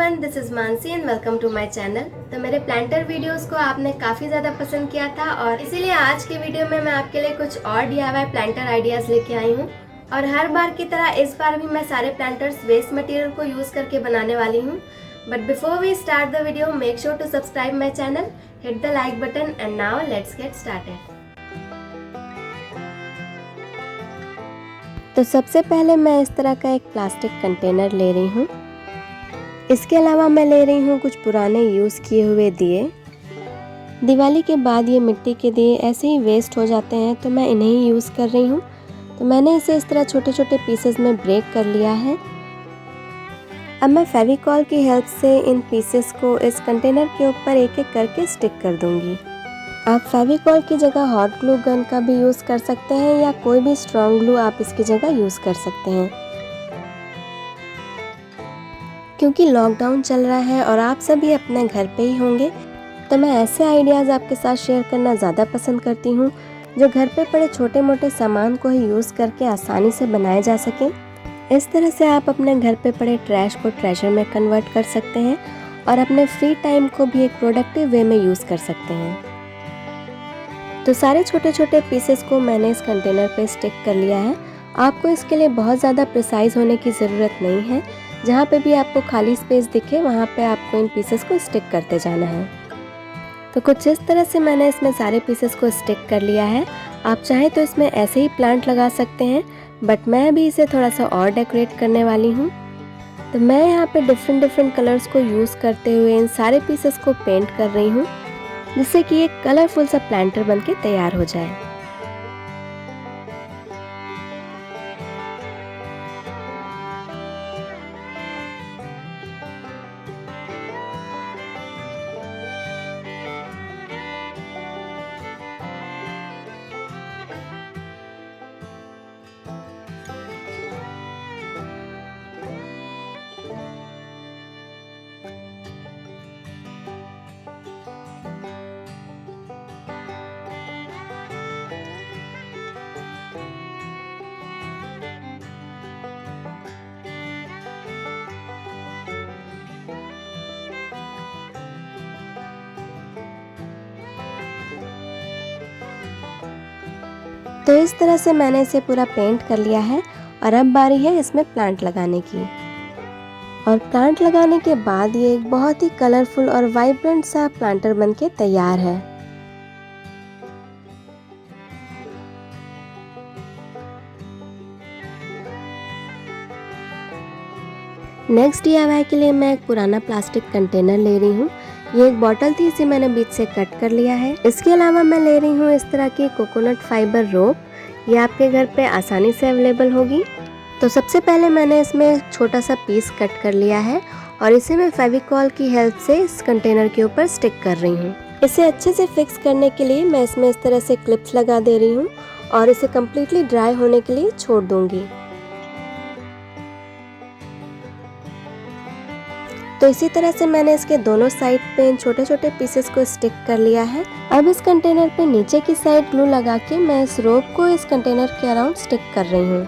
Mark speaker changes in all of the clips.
Speaker 1: Everyone, this is Mansi and welcome to my channel. तो मेरे planter videos को आपने काफ़ी ज़्यादा पसंद किया था और इसीलिए आज के वीडियो में मैं आपके लिए कुछ और DIY प्लांटर आइडियाज़ लेके आई हूँ। और हर बार की तरह इस बार भी मैं सारे प्लांटर्स वेस्ट मटेरियल को यूज़ करके बनाने वाली हूँ। But before we start the video, make sure to subscribe my channel, hit the like button and now let's get started. तो सबसे पहले मैं इस तरह का एक प्लास्टिक कंटेनर ले रही हूँ। इसके अलावा मैं ले रही हूँ कुछ पुराने यूज़ किए हुए दिए। दिवाली के बाद ये मिट्टी के दिए ऐसे ही वेस्ट हो जाते हैं, तो मैं इन्हें ही यूज़ कर रही हूँ। तो मैंने इसे इस तरह छोटे छोटे पीसेस में ब्रेक कर लिया है। अब मैं फेविकॉल की हेल्प से इन पीसेस को इस कंटेनर के ऊपर एक एक करके स्टिक कर दूँगी। आप फेविकॉल की जगह हॉट ग्लू गन का भी यूज़ कर सकते हैं या कोई भी स्ट्रॉन्ग ग्लू आप इसकी जगह यूज़ कर सकते हैं। क्योंकि लॉकडाउन चल रहा है और आप सभी अपने घर पे ही होंगे, तो मैं ऐसे आइडियाज़ आपके साथ शेयर करना ज़्यादा पसंद करती हूँ जो घर पे पड़े छोटे मोटे सामान को ही यूज़ करके आसानी से बनाए जा सकें। इस तरह से आप अपने घर पे पड़े ट्रैश को ट्रेजर में कन्वर्ट कर सकते हैं और अपने फ्री टाइम को भी एक प्रोडक्टिव वे में यूज़ कर सकते हैं। तो सारे छोटे छोटे पीसेस को मैंने इस कंटेनर पे स्टिक कर लिया है। आपको इसके लिए बहुत ज़्यादा प्रिसाइज होने की ज़रूरत नहीं है। जहाँ पे भी आपको खाली स्पेस दिखे वहाँ पे आपको इन पीसेस को स्टिक करते जाना है। तो कुछ इस तरह से मैंने इसमें सारे पीसेस को स्टिक कर लिया है। आप चाहें तो इसमें ऐसे ही प्लांट लगा सकते हैं, बट मैं अभी इसे थोड़ा सा और डेकोरेट करने वाली हूँ। तो मैं यहाँ पे डिफरेंट कलर्स को यूज़ करते हुए इन सारे पीसेस को पेंट कर रही हूँ, जिससे कि एक कलरफुल सा प्लांटर बन के तैयार हो जाए। तो इस तरह से मैंने इसे पूरा पेंट कर लिया है और अब बारी है इसमें प्लांट लगाने की। और प्लांट लगाने के बाद ये एक बहुत ही कलरफुल और वाइब्रेंट सा प्लांटर बनके तैयार है। नेक्स्ट DIY के लिए मैं एक पुराना प्लास्टिक कंटेनर ले रही हूँ। ये एक बॉटल थी, इसे मैंने बीच से कट कर लिया है। इसके अलावा मैं ले रही हूँ इस तरह की कोकोनट फाइबर रोप। ये आपके घर पे आसानी से अवेलेबल होगी। तो सबसे पहले मैंने इसमें एक छोटा सा पीस कट कर लिया है और इसे मैं फेविकॉल की हेल्प से इस कंटेनर के ऊपर स्टिक कर रही हूँ। इसे अच्छे से फिक्स करने के लिए मैं इसमें इस तरह से क्लिप्स लगा दे रही हूँ और इसे कम्प्लीटली ड्राई होने के लिए छोड़ दूंगी। तो इसी तरह से मैंने इसके दोनों साइड पे इन छोटे छोटे पीसेस को स्टिक कर लिया है। अब इस कंटेनर पे नीचे की साइड ग्लू लगा के मैं इस रोप को इस कंटेनर के अराउंड स्टिक कर रही हूँ।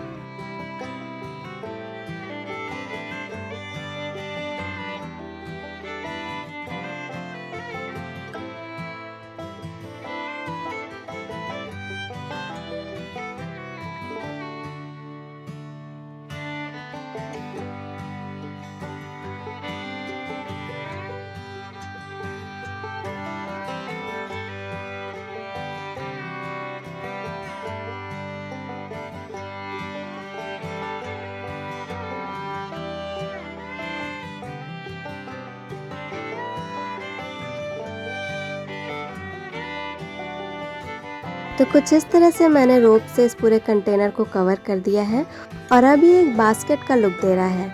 Speaker 1: तो कुछ इस तरह से मैंने रोप से इस पूरे कंटेनर को कवर कर दिया है और अब ये एक बास्केट का लुक दे रहा है।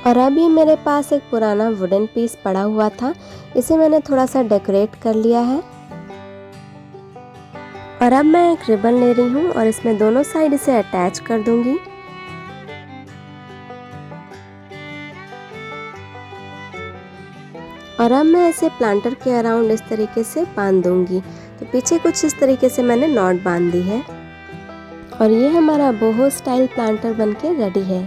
Speaker 1: और अब ये मेरे पास एक पुराना वुडन पीस पड़ा हुआ था, इसे मैंने थोड़ा सा डेकोरेट कर लिया है। और अब मैं एक रिबन ले रही हूँ और इसमें दोनों साइड इसे अटैच कर दूंगी। और अब मैं इसे प्लांटर के अराउंड इस तरीके से बांध दूंगी। तो पीछे कुछ इस तरीके से मैंने नॉट बांध दी है और ये हमारा बोहो स्टाइल प्लांटर बनके रेडी है।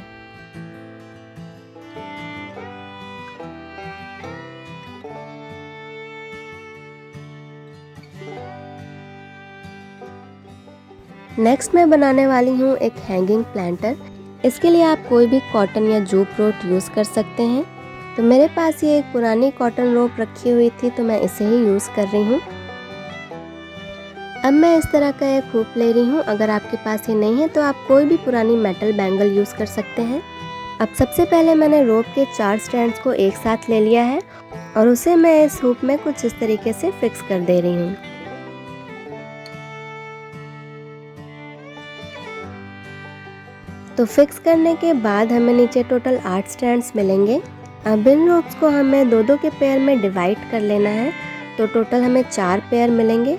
Speaker 1: नेक्स्ट मैं बनाने वाली हूँ एक हैंगिंग प्लांटर। इसके लिए आप कोई भी कॉटन या जूट रोप यूज़ कर सकते हैं। तो मेरे पास ये एक पुरानी कॉटन रोप रखी हुई थी, तो मैं इसे ही यूज़ कर रही हूँ। अब मैं इस तरह का एक हुक ले रही हूँ। अगर आपके पास ये नहीं है तो आप कोई भी पुरानी मेटल बैंगल यूज़ कर सकते हैं। अब सबसे पहले मैंने रोप के 4 स्ट्रैंड्स को एक साथ ले लिया है और उसे मैं इस हुक में कुछ इस तरीके से फिक्स कर दे रही हूँ। तो फिक्स करने के बाद हमें नीचे टोटल 8 स्ट्रैंड्स मिलेंगे। अब इन रोप्स को हमें दो दो के पेयर में डिवाइड कर लेना है, तो टोटल हमें 4 पेयर मिलेंगे।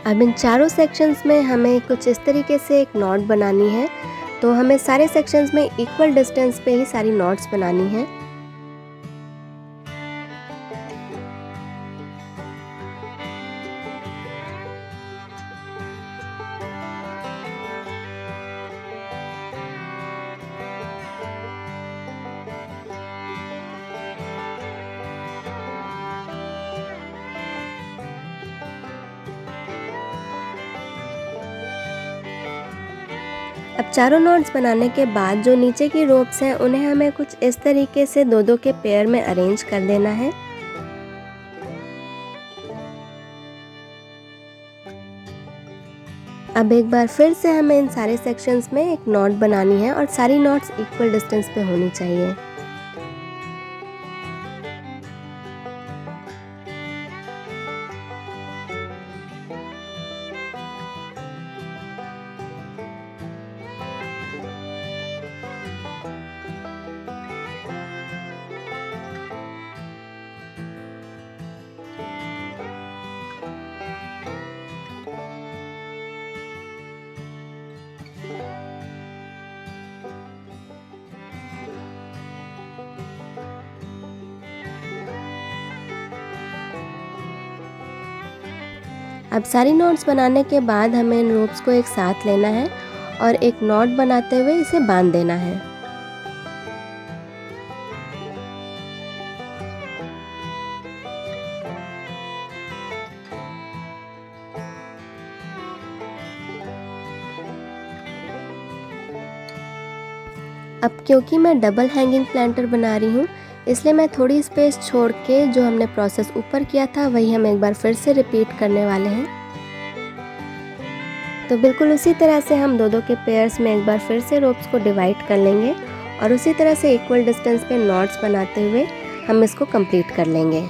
Speaker 1: अब इन चारों सेक्शंस में हमें कुछ इस तरीके से एक नॉट बनानी है। तो हमें सारे सेक्शंस में इक्वल डिस्टेंस पे ही सारी नॉट्स बनानी है। अब चारों नॉट्स बनाने के बाद जो नीचे की रोप्स हैं उन्हें हमें कुछ इस तरीके से दो दो के पेयर में अरेंज कर देना है। अब एक बार फिर से हमें इन सारे सेक्शंस में एक नॉट बनानी है और सारी नॉट्स इक्वल डिस्टेंस पे होनी चाहिए। अब सारी नॉट्स बनाने के बाद हमें इन रोप्स को एक साथ लेना है और एक नॉट बनाते हुए इसे बांध देना है। अब क्योंकि मैं डबल हैंगिंग प्लांटर बना रही हूँ, इसलिए मैं थोड़ी स्पेस छोड़ के जो हमने प्रोसेस ऊपर किया था वही हम एक बार फिर से रिपीट करने वाले हैं। तो बिल्कुल उसी तरह से हम दो दो के पेयर्स में एक बार फिर से रोप्स को डिवाइड कर लेंगे और उसी तरह से इक्वल डिस्टेंस पे नॉट्स बनाते हुए हम इसको कंप्लीट कर लेंगे।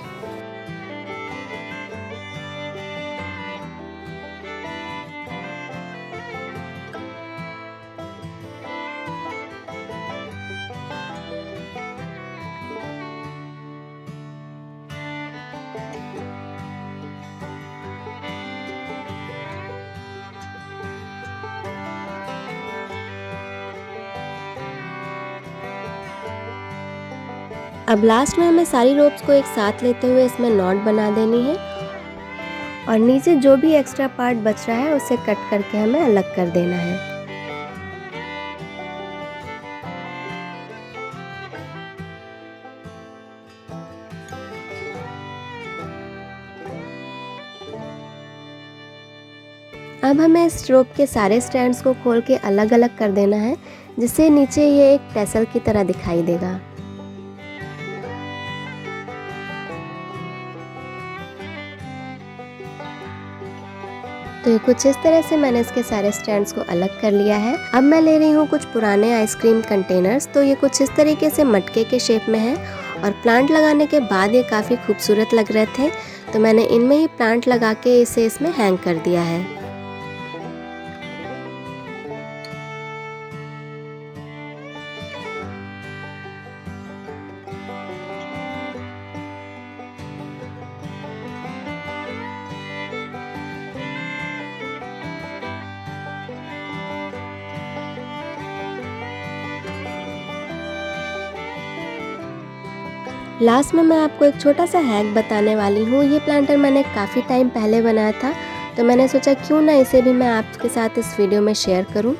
Speaker 1: अब लास्ट में हमें सारी रोप्स को एक साथ लेते हुए इसमें नॉट बना देनी है और नीचे जो भी एक्स्ट्रा पार्ट बच रहा है उसे कट करके हमें अलग कर देना है। अब हमें इस रोप के सारे स्टैंड्स को खोल के अलग अलग कर देना है, जिससे नीचे ये एक टैसल की तरह दिखाई देगा। तो ये कुछ इस तरह से मैंने इसके सारे स्टैंड्स को अलग कर लिया है। अब मैं ले रही हूँ कुछ पुराने आइसक्रीम कंटेनर्स। तो ये कुछ इस तरीके से मटके के शेप में है और प्लांट लगाने के बाद ये काफ़ी खूबसूरत लग रहे थे, तो मैंने इनमें ही प्लांट लगा के इसे इसमें हैंग कर दिया है। लास्ट में मैं आपको एक छोटा सा हैक बताने वाली हूँ। ये प्लांटर मैंने काफ़ी टाइम पहले बनाया था, तो मैंने सोचा क्यों ना इसे भी मैं आपके साथ इस वीडियो में शेयर करूँ।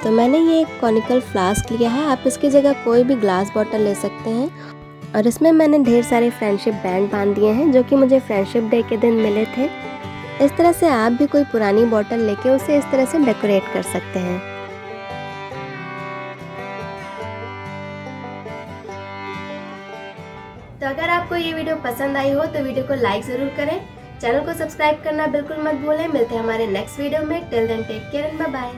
Speaker 1: तो मैंने ये एक कॉनिकल फ्लास्क लिया है, आप इसकी जगह कोई भी ग्लास बॉटल ले सकते हैं। और इसमें मैंने ढेर सारे फ्रेंडशिप बैंड बांध दिए हैं जो कि मुझे फ्रेंडशिप डे के दिन मिले थे। इस तरह से आप भी कोई पुरानी बॉटल लेके उसे इस तरह से डेकोरेट कर सकते हैं। तो अगर आपको ये वीडियो पसंद आई हो तो वीडियो को लाइक ज़रूर करें, चैनल को सब्सक्राइब करना बिल्कुल मत भूलें। मिलते हैं हमारे नेक्स्ट वीडियो में। Till then take care and bye bye.